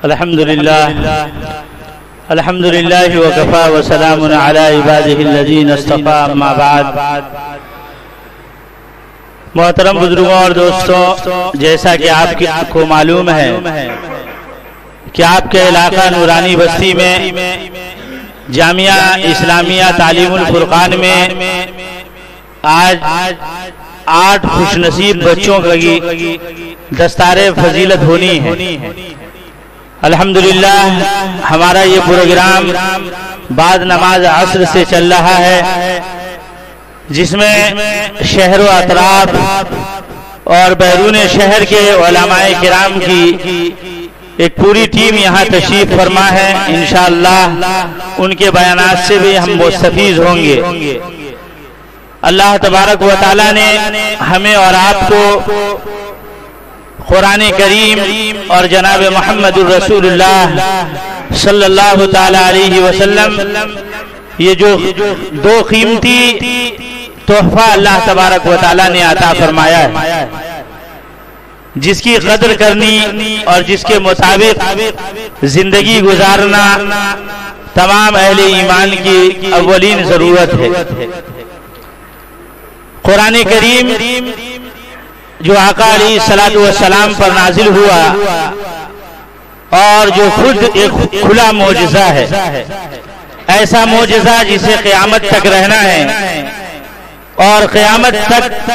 الحمد للہ وکفا وسلام علی عبادہ الذین اصطفیٰ اما بعد۔ محترم بزرگوں اور دوستوں، جیسا کہ آپ کو معلوم ہے کہ آپ کے علاقہ نورانی بستی میں جامعہ اسلامیہ تعلیم الفرقان میں آج 8 خوش نصیب بچوں کی دستار فضیلت ہونی ہے۔ الحمدللہ ہمارا یہ پروگرام بعد نماز عصر سے چل رہا ہے، جس میں شہر و اطراف اور بیرون شہر کے علماء کرام کی ایک پوری ٹیم یہاں تشریف فرما ہے۔ انشاءاللہ ان کے بیانات سے بھی ہم مستفیض ہوں گے۔ اللہ تبارک و تعالی نے ہمیں اور آپ کو قرآن کریم اور جناب محمد الرسول اللہ صلی اللہ تعالی علیہ وسلم یہ جو 2 قیمتی تحفہ اللہ تبارک و تعالی نے عطا فرمایا ہے، جس کی قدر کرنی اور جس کے مطابق زندگی گزارنا تمام اہل ایمان کی اولین ضرورت ہے۔ قرآن کریم جو آقا علیہ السلام پر نازل ہوا اور جو خود ایک کھلا معجزہ ہے، ایسا معجزہ جسے قیامت تک رہنا ہے اور قیامت تک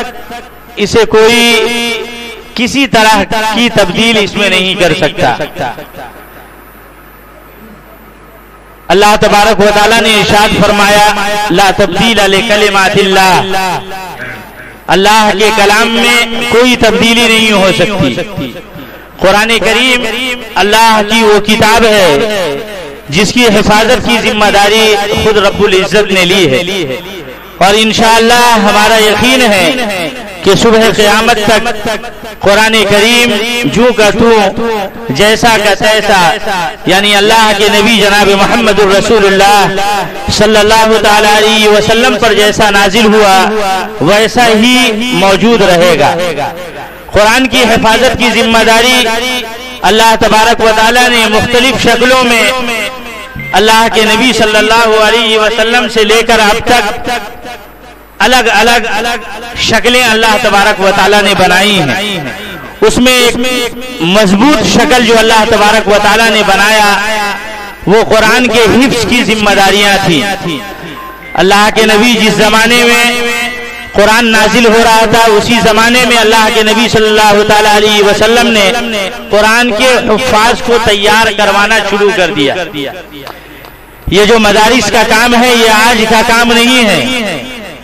اسے کوئی کسی طرح کی تبدیل اس میں نہیں کر سکتا۔ اللہ تبارک و تعالی نے ارشاد فرمایا لا تبدیل لکلمات اللہ، اللہ کے کلام میں کوئی تبدیلی نہیں ہو سکتی۔ قرآن کریم اللہ کی وہ کتاب ہے جس کی حفاظت کی ذمہ داری خود رب العزت نے لی ہے، اور انشاءاللہ ہمارا یقین ہے کہ صبح قیامت تک قرآن کریم جو کا تو جیسا کا تیسا، یعنی اللہ کے نبی جناب محمد الرسول اللہ صلی اللہ تعالی علیہ وسلم پر جیسا نازل ہوا ویسا ہی موجود رہے گا۔ قرآن کی حفاظت کی ذمہ داری اللہ تبارک و تعالی نے مختلف شکلوں میں اللہ کے نبی صلی اللہ علیہ وسلم سے لے کر اب تک الگ الگ شکلیں اللہ تبارک و تعالی نے بنائی ہیں۔ اس میں ایک مضبوط شکل جو اللہ تبارک و تعالی نے بنایا وہ قرآن کے حفظ کی ذمہ داریاں تھیں۔ اللہ کے نبی جس زمانے میں قرآن نازل ہو رہا تھا اسی زمانے میں اللہ کے نبی صلی اللہ تعالی علیہ وسلم نے قرآن کے حفاظ کو تیار کروانا شروع کر دیا۔ یہ جو مدارس کا کام ہے یہ آج کا کام نہیں ہے،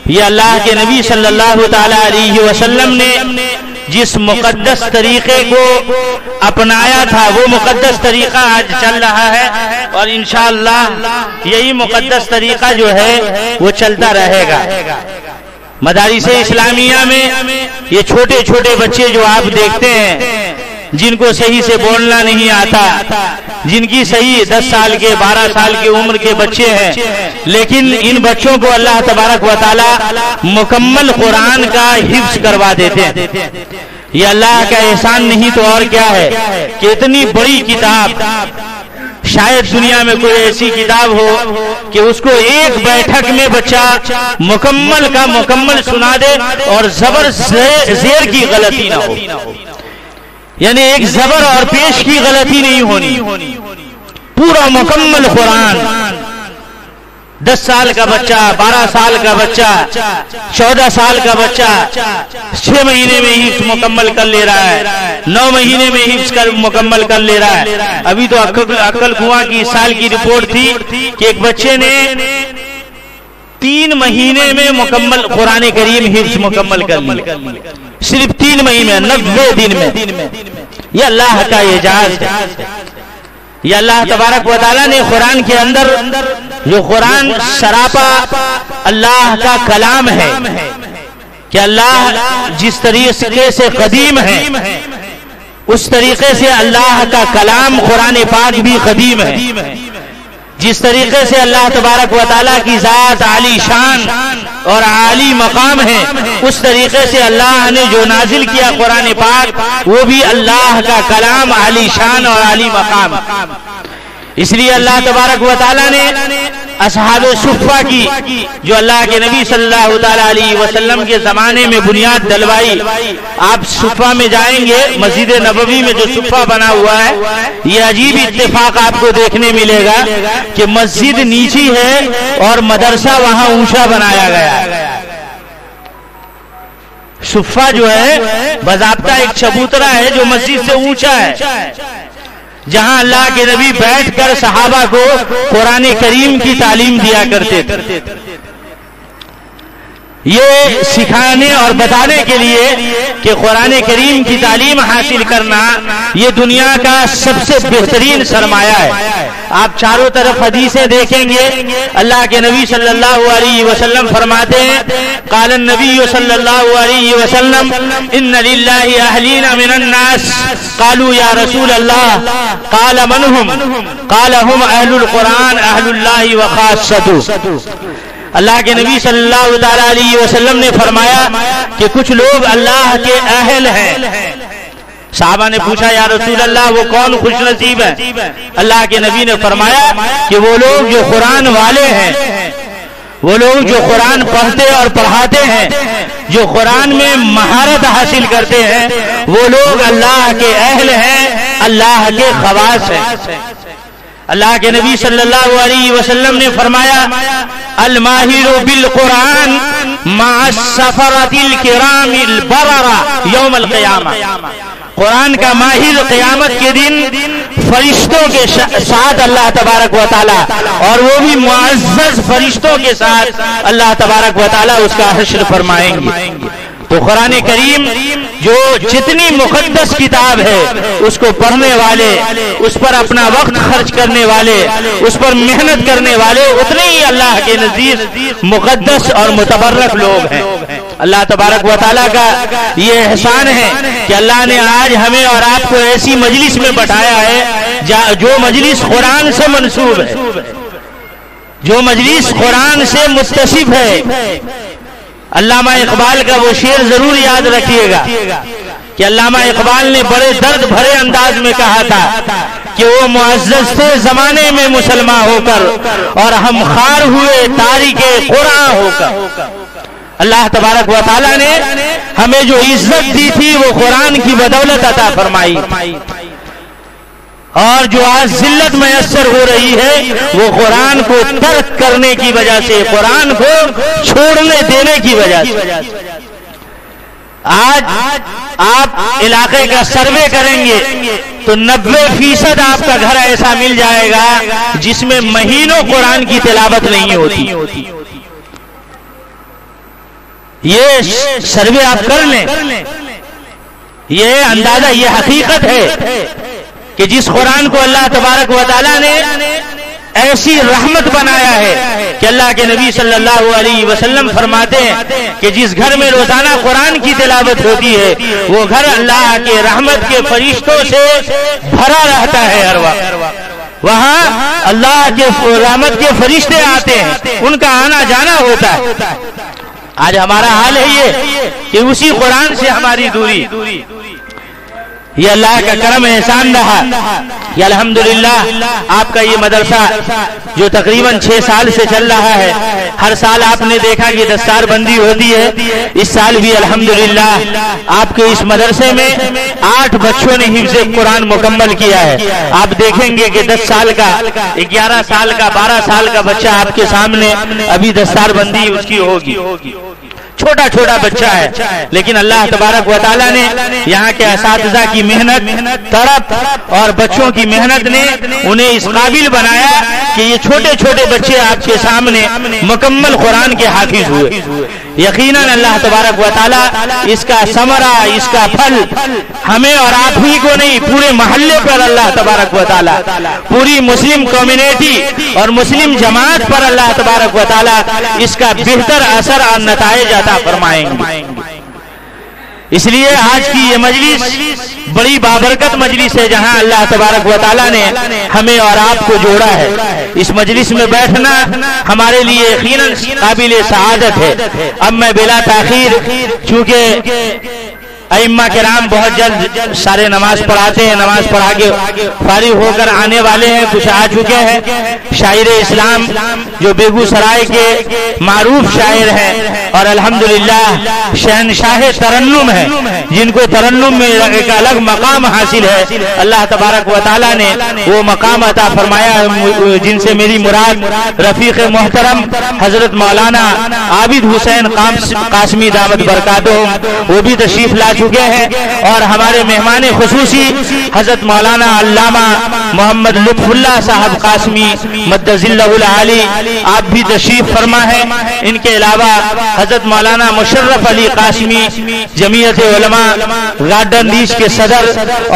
یہ اللہ کے نبی صلی اللہ تعالی علیہ وسلم نے جس مقدس طریقے کو اپنایا تھا وہ مقدس طریقہ آج چل رہا ہے، اور انشاءاللہ یہی مقدس طریقہ جو ہے وہ چلتا رہے گا۔ مدارس اسلامیہ میں یہ چھوٹے چھوٹے بچے جو آپ دیکھتے ہیں جن کو صحیح سے بولنا نہیں آتا، جن کی صحیح 10 سال کے 12 سال کی عمر کے بچے ہیں، لیکن ان بچوں کو اللہ تبارک و تعالی مکمل قرآن کا حفظ کروا دیتے ہیں۔ یہ اللہ کا احسان نہیں تو اور کیا ہے کہ اتنی بڑی کتاب، شاید دنیا میں کوئی ایسی کتاب ہو کہ اس کو ایک بیٹھک میں بچہ مکمل کا مکمل سنا دے اور زبر زیر کی غلطی نہ ہو، یعنی ایک زبر اور پیش کی غلطی نہیں ہونی، پورا مکمل قرآن 10 سال کا بچہ، 12 سال کا بچہ، 14 سال کا بچہ 6 مہینے میں حفظ مکمل کر لے رہا ہے، 9 مہینے میں حفظ مکمل کر لے رہا ہے۔ ابھی تو عقل کنواں کی اس سال کی رپورٹ تھی کہ ایک بچے نے 3 مہینے میں مکمل قرآن کریم حفظ مکمل کر لیا، صرف 3 مہینے میں 90 دن میں۔ یہ اللہ کا اعجاز ہے، یہ اللہ تبارک و تعالی نے قرآن کے اندر جو قرآن سراپا اللہ کا کلام ہے کہ اللہ جس طریقے سے قدیم ہے اس طریقے سے اللہ کا کلام قرآن پاک بھی قدیم ہے۔ جس طریقے سے اللہ تبارک و تعالیٰ کی ذات عالی شان اور عالی مقام ہے، اس طریقے سے اللہ نے جو نازل کیا قرآن پاک وہ بھی اللہ کا کلام عالی شان اور عالی مقام. اس لیے اللہ تبارک و تعالیٰ نے اصحاب صفہ کی جو اللہ کے نبی صلی اللہ تعالیٰ علیہ وسلم کے زمانے میں بنیاد ڈلوائی. آپ صفہ میں جائیں گے، مسجد نبوی میں جو صفہ بنا ہوا ہے، یہ عجیب اتفاق آپ کو دیکھنے ملے گا کہ مسجد نیچی ہے اور مدرسہ وہاں اونچا بنایا گیا ہے. صفہ جو ہے باضابطہ ایک چبوترا ہے جو مسجد سے اونچا ہے، جہاں اللہ کے نبی بیٹھ کر صحابہ کو قرآن کریم کی تعلیم دیا کرتے تھے. یہ سکھانے اور بتانے کے لیے کہ قرآن کریم کی تعلیم حاصل کرنا یہ دنیا کا سب سے بہترین سرمایہ ہے. آپ چاروں طرف حدیثیں دیکھیں گے، اللہ کے نبی صلی اللہ علیہ وسلم فرماتے ہیں، قال النبی صلی اللہ علیہ وسلم ان للہ اہلین من الناس قالوا یا رسول اللہ قال من هم قال هم اہل القرآن اہل اللہ وخاصته. اللہ کے نبی صلی اللہ تعالیٰ علیہ وسلم نے فرمایا کہ کچھ لوگ اللہ کے اہل ہیں. صحابہ نے پوچھا یا رسول اللہ وہ کون خوش نصیب ہے؟ اللہ کے نبی نے فرمایا کہ وہ لوگ جو قرآن والے ہیں، وہ لوگ جو قرآن پڑھتے اور پڑھاتے ہیں، جو قرآن میں مہارت حاصل کرتے ہیں، وہ لوگ اللہ کے اہل ہیں، اللہ کے خواص ہیں. اللہ کے نبی صلی اللہ علیہ وسلم نے فرمایا الماہر بالقرآن مع السفرۃ الکرام البررہ یوم القیامہ. قرآن کا ماہر قیامت کے دن فرشتوں کے ساتھ اللہ تبارک و تعالیٰ، اور وہ بھی معزز فرشتوں کے ساتھ اللہ تبارک و تعالیٰ اس کا حشر فرمائیں گے. تو قرآن کریم جو جتنی مقدس کتاب ہے اس کو پڑھنے والے، اس پر اپنا وقت خرچ کرنے والے، اس پر محنت کرنے والے اتنے ہی اللہ کے نزدیک مقدس اور متبرک لوگ ہیں. اللہ تبارک و تعالیٰ کا یہ احسان ہے کہ اللہ نے آج ہمیں اور آپ کو ایسی مجلس میں بٹھایا ہے جو مجلس قرآن سے منسوب ہے، جو مجلس قرآن سے متصف ہے. علامہ اقبال کا وہ شعر ضرور یاد رکھیے گا کہ علامہ اقبال نے بڑے درد بھرے انداز میں کہا تھا کہ وہ معزز تھے زمانے میں مسلمان ہو کر اور ہم خار ہوئے تاریک قرآن ہو کر. اللہ تبارک و تعالیٰ نے ہمیں جو عزت دی تھی وہ قرآن کی بدولت عطا فرمائی، اور جو آج ذلت میسر ہو رہی ہے وہ قرآن کو ترک کرنے کی وجہ سے، قرآن کو چھوڑنے دینے کی وجہ سے. آج آپ علاقے کا سروے کریں گے تو 90% آپ کا گھر ایسا مل جائے گا جس میں مہینوں قرآن کی تلاوت نہیں ہوتی. یہ سروے آپ کر لیں، یہ اندازہ، یہ حقیقت ہے کہ جس قرآن کو اللہ تبارک و تعالیٰ نے ایسی رحمت بنایا ہے کہ اللہ کے نبی صلی اللہ علیہ وسلم فرماتے ہیں کہ جس گھر میں روزانہ قرآن کی تلاوت ہوتی ہے وہ گھر اللہ کے رحمت کے فرشتوں سے بھرا رہتا ہے. ہر وقت وہاں اللہ کے رحمت کے فرشتے آتے ہیں، ان کا آنا جانا ہوتا ہے. آج ہمارا حال ہے یہ کہ اسی قرآن سے ہماری دوری. یہ اللہ کا کرم احسان رہا کہ الحمدللہ آپ کا یہ مدرسہ جو تقریباً 6 سال سے چل رہا ہے، ہر سال آپ نے دیکھا کہ دستار بندی ہوتی ہے. اس سال بھی الحمدللہ آپ کے اس مدرسے میں 8 بچوں نے حفظ قرآن مکمل کیا ہے. آپ دیکھیں گے کہ 10 سال کا، 11 سال کا، 12 سال کا بچہ آپ کے سامنے ابھی دستار بندی اس کی ہوگی. چھوٹا چھوٹا بچہ ہے، لیکن اللہ تبارک و تعالیٰ نے یہاں کے اساتذہ کی محنت، تڑپ اور بچوں کی محنت نے انہیں اس قابل بنایا کہ یہ چھوٹے چھوٹے بچے آپ کے سامنے مکمل قرآن کے حافظ ہوئے. یقیناً اللہ تبارک و تعالیٰ اس کا ثمرہ، اس کا پھل ہمیں اور آپ ہی کو نہیں، پورے محلے پر اللہ تبارک و تعالیٰ، پوری مسلم کمیونٹی اور مسلم جماعت پر اللہ تبارک و تعالیٰ اس کا بہتر اثر اور نتائج عطا فرمائیں گے. اس لیے آج کی یہ مجلس بڑی بابرکت مجلس ہے، جہاں اللہ تبارک و تعالیٰ نے ہمیں اور آپ کو جوڑا ہے۔ اس مجلس میں بیٹھنا ہمارے لیے یقیناً قابل سعادت ہے۔ اب میں بلا تاخیر، چونکہ ائمہ کرام بہت جلد سارے نماز پڑھاتے ہیں، نماز پڑھا کے فارغ ہو کر آنے والے ہیں، کچھ آ چکے ہیں۔ شاعر اسلام جو بیگو سرائے کے معروف شاعر ہیں اور الحمدللہ شہنشاہ ترنم ہیں، جن کو ترنم میں ایک الگ مقام حاصل ہے، اللہ تبارک و تعالیٰ نے وہ مقام عطا فرمایا، جن سے میری مراد رفیق محترم حضرت مولانا عابد حسین قاسمی دامت برکاتہم، وہ بھی تشریف لا چکے ہیں، اور ہمارے مہمان خصوصی حضرت مولانا علامہ محمد لطف اللہ صاحب قاسمی مدظ اللہ العالی، آپ بھی تشریف فرما ہے۔ ان کے علاوہ حضرت مولانا مشرف علی قاسمی جمعیت علماء گارڈن ریچ کے صدر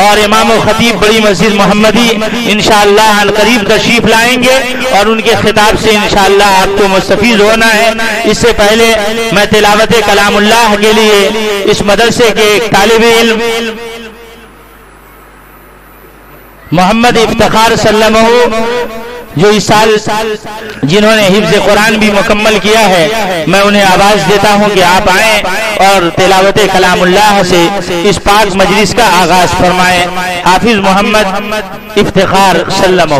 اور امام و خطیب بڑی مسجد محمدی انشاءاللہ ان قریب تشریف لائیں گے، اور ان کے خطاب سے انشاءاللہ آپ کو مستفیض ہونا ہے۔ اس سے پہلے میں تلاوت کلام اللہ کے لیے اس مدرسے کے ایک طالب علم محمد افتخار سلمہ، جو اس سال جنہوں نے حفظ قرآن بھی مکمل کیا ہے، میں انہیں آواز دیتا ہوں کہ آپ آئیں اور تلاوت کلام اللہ سے اس پاک مجلس کا آغاز فرمائیں۔ حافظ محمد افتخار سلمہ۔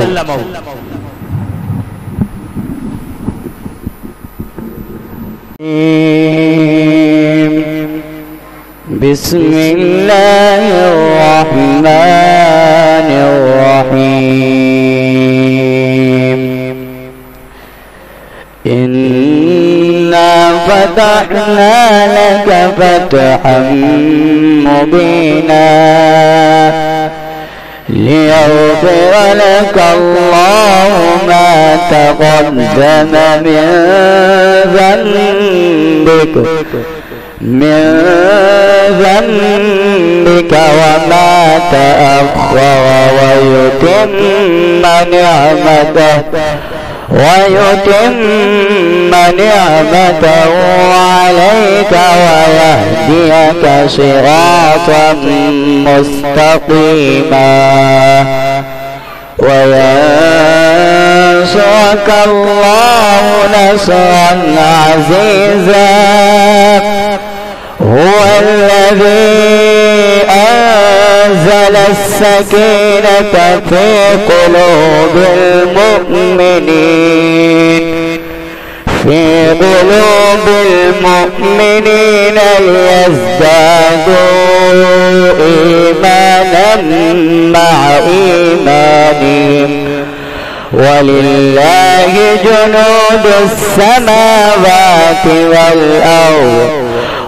بسم اللہ الرحمن الرحیم انا فتحنا لك فتحا مبینا ليغفر لك الله ما تقدم من ذنبك وما تأخر ويتم نعمته عليك ويهديك صراطا مستقيما وينصرك الله نصرا عزيزا هو الذي أنزل السكينة في قلوب المؤمنين ليزدادوا إيمانا مع إيمانهم ولله جنود السماوات والأرض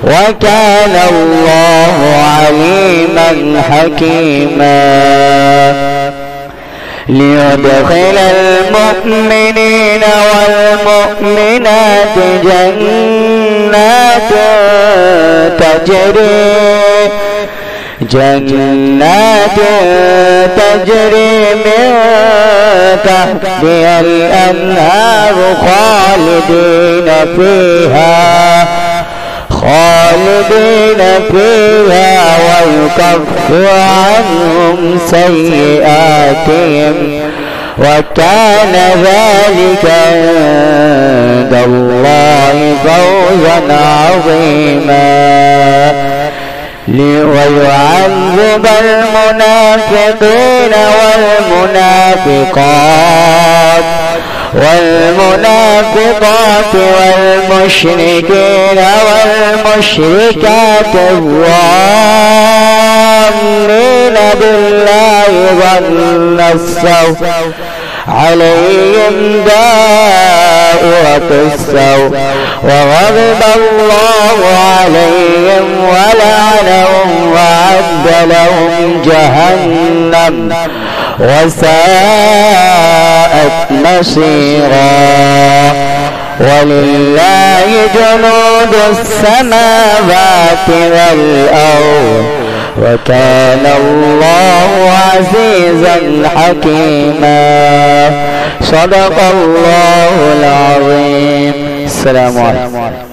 وكان الله عليما حكيما ليدخل المؤمنين والمؤمنات جنات تجري من تحتها الأنهار خالدين فيها ويكفر عنهم سيئاتهم وكان ذلك عند الله فوزا عظيما ويعذب المنافقين والمنافقات والمشركين والمشركات الظانين بالله ظن السوء عليهم دائرة السوء وغضب الله عليهم ولعنهم وأعد لهم جهنم وساءت مصيرا ولله جنود السماوات والأرض وكان الله عزيزا حكيما صدق الله العظيم. السلام عليكم.